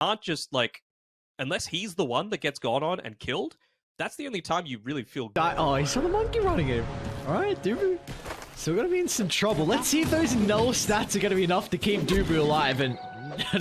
Aren't just like, unless he's the one that gets gone on and killed, that's the only time you really feel good. Oh, he saw the monkey running him. Alright, Dubu. Still gonna be in some trouble. Let's see if those null stats are gonna be enough to keep Dubu alive, and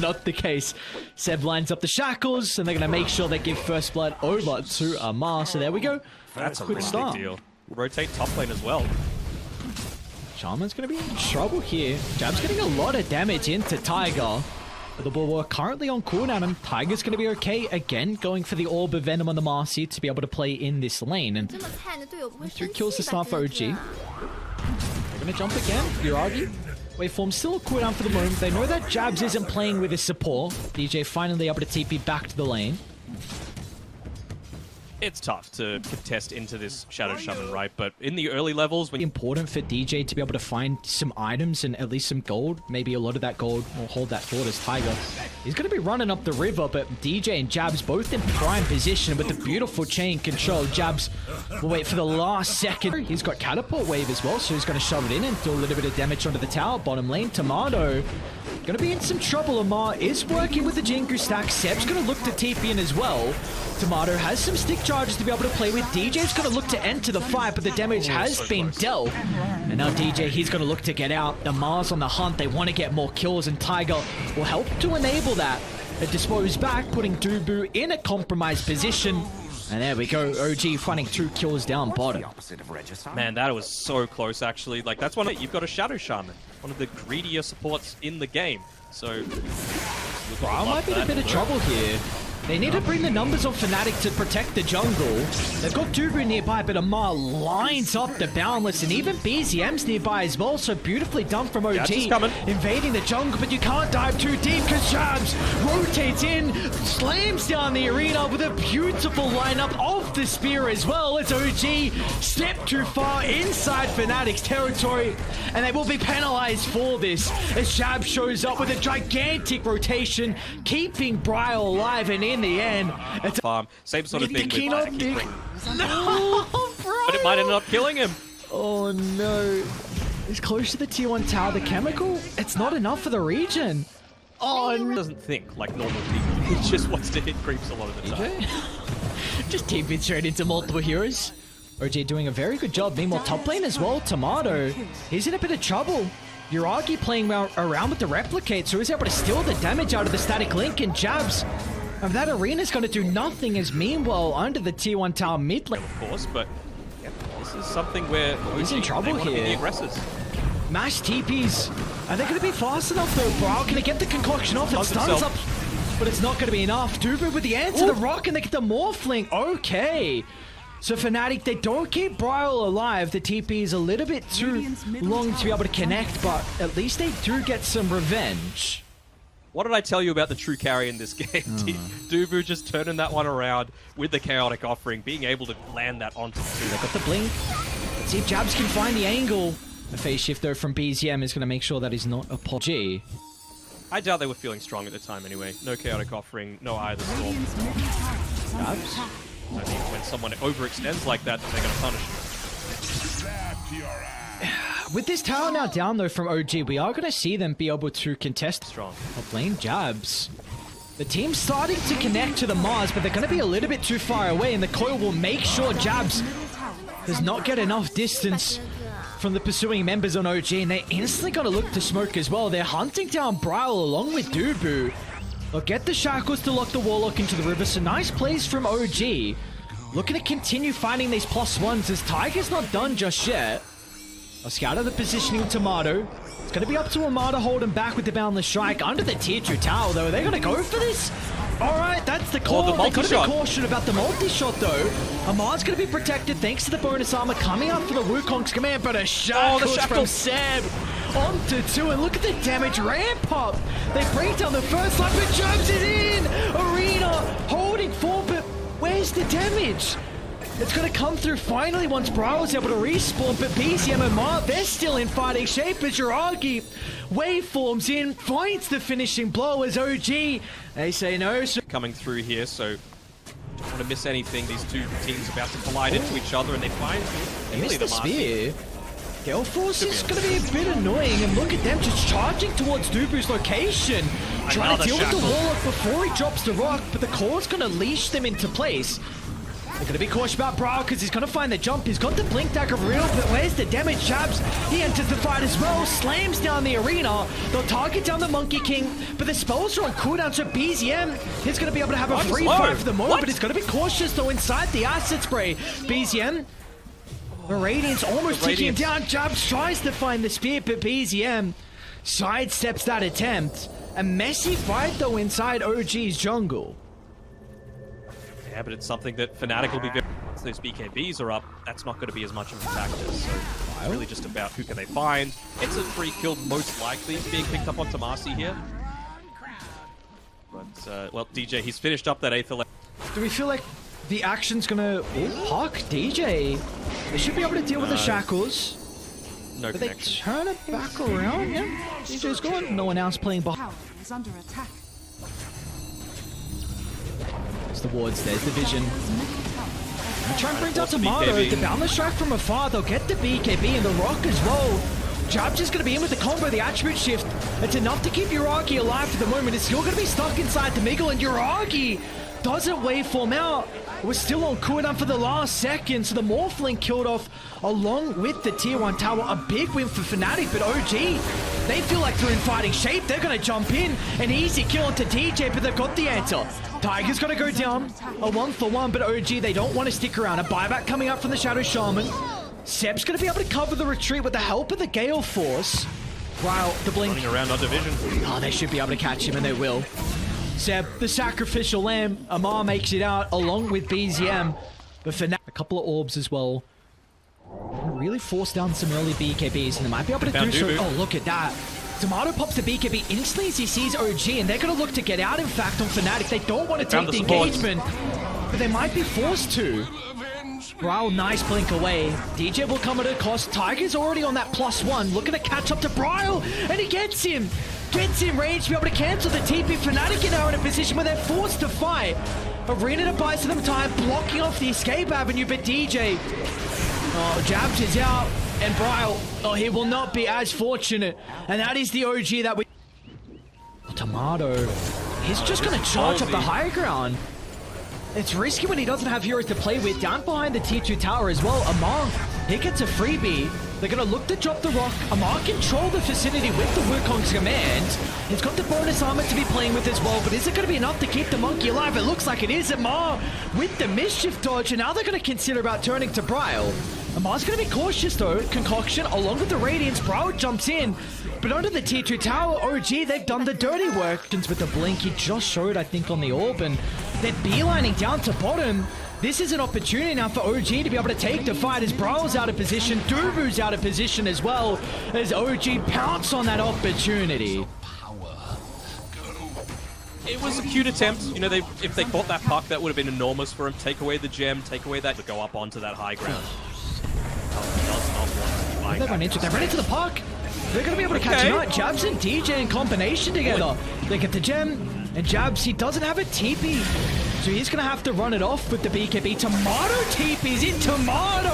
not the case. Seb lines up the shackles, and they're gonna make sure they give first blood over to Amar. So there we go. That's a quick really start. big deal. Rotate top lane as well. Shaman's gonna be in trouble here. Jab's getting a lot of damage into Tiger. The Bulwark currently on cooldown, and Tiger's going to be okay again, going for the Orb of Venom on the Marcy to be able to play in this lane. And 3 kills to start for OG. They're going to jump again. Yuragi. Waveform still a cooldown for the moment. They know that Jabs isn't playing with his support. DJ finally able to TP back to the lane. It's tough to contest into this Shadow Shaman, right? But in the early levels, when Important for DJ to be able to find some items and at least some gold. Maybe a lot of that gold will hold that thought as Tiger. He's going to be running up the river, but DJ and Jabs both in prime position with the beautiful chain control. Jabs will wait for the last second. He's got Catapult Wave as well, so he's going to shove it in and do a little bit of damage onto the tower. Bottom lane, Tomato going to be in some trouble. Amar is working with the Jinku stack. Seb's going to look to TP in as well. Tomato has some stick charges to be able to play with. DJ's going to look to enter the fight, but the damage has been dealt. And now DJ, he's going to look to get out. Amar's on the hunt. They want to get more kills, and Tiger will help to enable that. It dispose back, putting Dubu in a compromised position. And there we go, OG finding 2 kills down bottom. man, that was so close, actually. Like, that's one of, you've got a Shadow Shaman, one of the greedier supports in the game. So, Brown might be in a bit of trouble here. They need to bring the numbers on Fnatic to protect the jungle. They've got Dubu nearby, but Amar lines up the Boundless, and even BZM's nearby as well, so beautifully done from OG. Invading the jungle, but you can't dive too deep because Jabs rotates in, slams down the arena with a beautiful lineup of the spear as well. It's OG step too far inside Fnatic's territory, and they will be penalized for this as Jabs shows up with a gigantic rotation, keeping Briar alive, and in the end, it's farm. Same sort of thing with Nick. No, but it might end up killing him. Oh no. He's close to the tier 1 tower. The chemical, it's not enough for the region. Oh no. He doesn't think like normal people. He just wants to hit creeps a lot of the time. Just TP straight into multiple heroes. OJ doing a very good job. Meanwhile, top lane as well. Tomato, he's in a bit of trouble. Yuragi playing around with the replicate, so he's able to steal the damage out of the static link, and Jabs. And that arena's going to do nothing, as meanwhile under the tier 1 tower mid lane. Of course, but this is something where he's in trouble here. The aggressors. Mash TPs. Are they going to be fast enough though? Brow can get the concoction off and stuns up, but it's not going to be enough. Dubu with the answer, the rock, and they get the morphling. Okay. So Fnatic, they don't keep Brile alive. The TP is a little bit too long to be able to connect, but at least they do get some revenge. What did I tell you about the true carry in this game? Dubu just turning that one around with the chaotic offering, being able to land that onto the two. They got the blink. Let's see if Jabs can find the angle. The phase shift though from BZM is going to make sure that he's not a PG. I doubt they were feeling strong at the time anyway. No chaotic offering, no either storm. Jabs? I think when someone overextends like that, they're going to punish him. With this tower now down though from OG, we are going to see them be able to contest strong. Blame Jabs. The team's starting to connect to the Mars, but they're going to be a little bit too far away, and the coil will make sure Jabs does not get enough distance from the pursuing members on OG, and they're instantly going to look to smoke as well. They're hunting down Brile along with Dubu. They'll get the shackles to lock the Warlock into the river, so nice plays from OG. Looking to continue finding these +1s as Tiger's not done just yet. A scout of the positioning Tomato. It's going to be up to Amar to hold him back with the Boundless Strike. Under the tier 2 tower though, are they going to go for this? Alright, that's the call. They got to be caution about the multi-shot though. Amar's going to be protected thanks to the bonus armor coming out for the Wukong's command, but a shackles from Seb onto 2, and look at the damage ramp up. They break down the first line, but Jabs is in! Arena holding 4, but where's the damage? It's going to come through finally once Brile's able to respawn, but BZM and Mar, they're still in fighting shape as Yuragi waveforms in, finds the finishing blow as OG. They say no. So coming through here, so don't want to miss anything. These two teams about to collide into each other, and they find they missed the spear. Gale Force is going to be a bit annoying, and look at them just charging towards Dubu's location. Trying to deal with the Warlock before he drops the rock, but the core's going to leash them into place. They're going to be cautious about Brawl because he's going to find the jump. He's got the blink dagger real, but where's the damage? Jabs, he enters the fight as well, slams down the arena. They'll target down the Monkey King, but the spells are on cooldown, so BZM is going to be able to have a free fight for the moment, but he's going to be cautious though inside the acid spray. BZM, the Radiant's almost taking him down. Jabs tries to find the spear, but BZM sidesteps that attempt. A messy fight though inside OG's jungle. Yeah, but it's something that Fnatic will be very... Once those BKBs are up, that's not going to be as much of a factor. So it's really just about who can they find. It's a free kill, most likely being picked up on Tomasi here. But, well, DJ, he's finished up that 8th elect. Do we feel like the action's going to... Huck, DJ. They should be able to deal with the shackles. No but connection. They turn it back around, yeah. DJ's gone. No one else playing behind. Is under attack. There's the wards, there's the vision. And try and bring down Tomato. The boundless strike from afar, they'll get the BKB and the rock as well. Jabs is going to be in with the combo, the attribute shift. It's enough to keep Uragi alive for the moment. It's still going to be stuck inside the Miguel, and Uragi doesn't waveform out. It was still on cooldown for the last second, so the Morphling killed off along with the tier 1 tower. A big win for Fnatic, but OG, they feel like they're in fighting shape. They're going to jump in. An easy kill onto DJ, but they've got the answer. Tiger's going to go down. A 1-for-1, but OG, they don't want to stick around. A buyback coming up from the Shadow Shaman. Seb's going to be able to cover the retreat with the help of the Gale Force. Wow, the blink. Running around on division. Oh, they should be able to catch him, and they will. Seb, the sacrificial lamb. Amar makes it out along with BZM. But for now, a couple of orbs as well. Really force down some early BKBs, and they might be able to do so. Oh, look at that. Tomato pops the BKB instantly as he sees OG, and they're going to look to get out, in fact, on Fnatic. They don't want to take the engagement, but they might be forced to. Brawl, nice blink away. DJ will come at a cost. Tiger's already on that +1, looking to catch up to Brawl, and he gets him. Gets in range to be able to cancel the TP. Fnatic are now in a position where they're forced to fight. Arena to buy them time, blocking off the escape avenue, but DJ... Oh, Jabs is out, and Brawl, oh, he will not be as fortunate. And that is the OG that we... Tomato, he's just going to charge up the high ground. It's risky when he doesn't have heroes to play with. Down behind the tier 2 tower as well, Amar, he gets a freebie. They're going to look to drop the rock. Amar control the vicinity with the Wukong's command. He's got the bonus armor to be playing with as well, but is it going to be enough to keep the monkey alive? It looks like it is. Amar with the mischief dodge, and now they're going to consider about turning to Brawl. Amar's going to be cautious though. Concoction along with the Radiance. Brawl jumps in, but under the tier 2 tower, OG, they've done the dirty work. With the blink, he just showed, I think, on the orb, and they're beelining down to bottom. This is an opportunity now for OG to be able to take the fight as Brawl's out of position, Dubu's out of position as well, as OG pounce on that opportunity. It was a cute attempt. You know, if they caught that puck, that would have been enormous for him. Take away the gem, take away that to go up onto that high ground. They run into the puck. They're going to be able to catch him out. Jabs and DJ in combination together. They get the gem, and Jabs, he doesn't have a TP. So he's going to have to run it off with the BKB. Tomato TP's in. Tomato!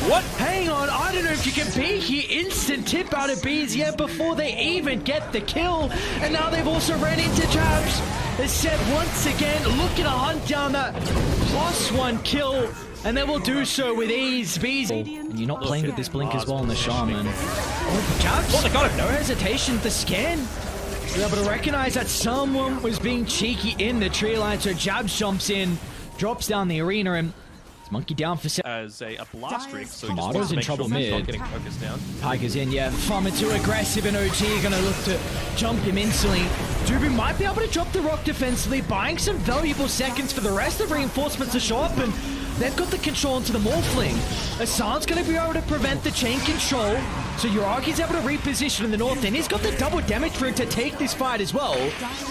What? Hang on, I don't know if you can be here. Instant tip out of BZM before they even get the kill. And now they've also ran into Jabs. As Seb once again looking to hunt down that +1 kill. And they will do so with ease. And you're not playing with this blink as well on the Shaman. Oh, Jabs, they got him. No hesitation. The scan. They're able to recognize that someone was being cheeky in the tree line, so Jabs jumps in, drops down the arena, and it's monkey down for as a blast streak, so Tomato's in trouble mid. Not getting focused down. Tiger's in, yeah. Farmer too aggressive, and OG gonna look to jump him instantly. Dubu might be able to drop the rock defensively, buying some valuable seconds for the rest of reinforcements to show up, and they've got the control into the Morphling. Hassan's going to be able to prevent the chain control, so Uragi's able to reposition in the north, and he's got the double damage for him to take this fight as well.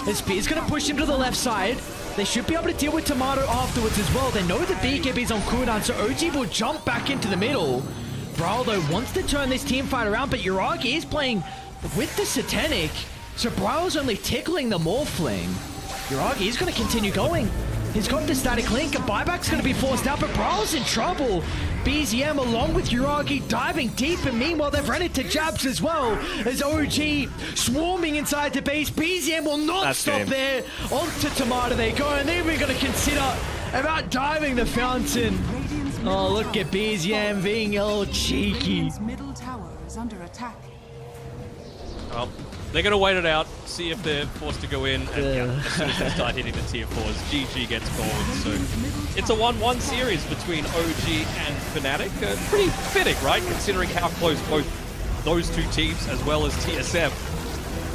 As Spear's going to push him to the left side. They should be able to deal with Tomato afterwards as well. They know the BKB's on cooldown, so OG will jump back into the middle. Brawl, though, wants to turn this team fight around, but Uragi is playing with the Satanic, so Brawl's only tickling the Morphling. Uragi is going to continue going. He's got the static link, a buyback's going to be forced out, but Braul's in trouble. BZM along with Uragi diving deep, and meanwhile they've run into Jabs as well, as OG swarming inside the base. BZM will not stop there. Onto Tomato they go, and they're even going to consider about diving the fountain. Oh, look at BZM being all cheeky. Middle tower is under attack. Well, they're going to wait it out, see if they're forced to go in, and yeah, as soon as they start hitting the tier 4s, GG gets gold. So it's a 1-1 series between OG and Fnatic. Pretty fitting, right? Considering how close both those two teams, as well as TSM,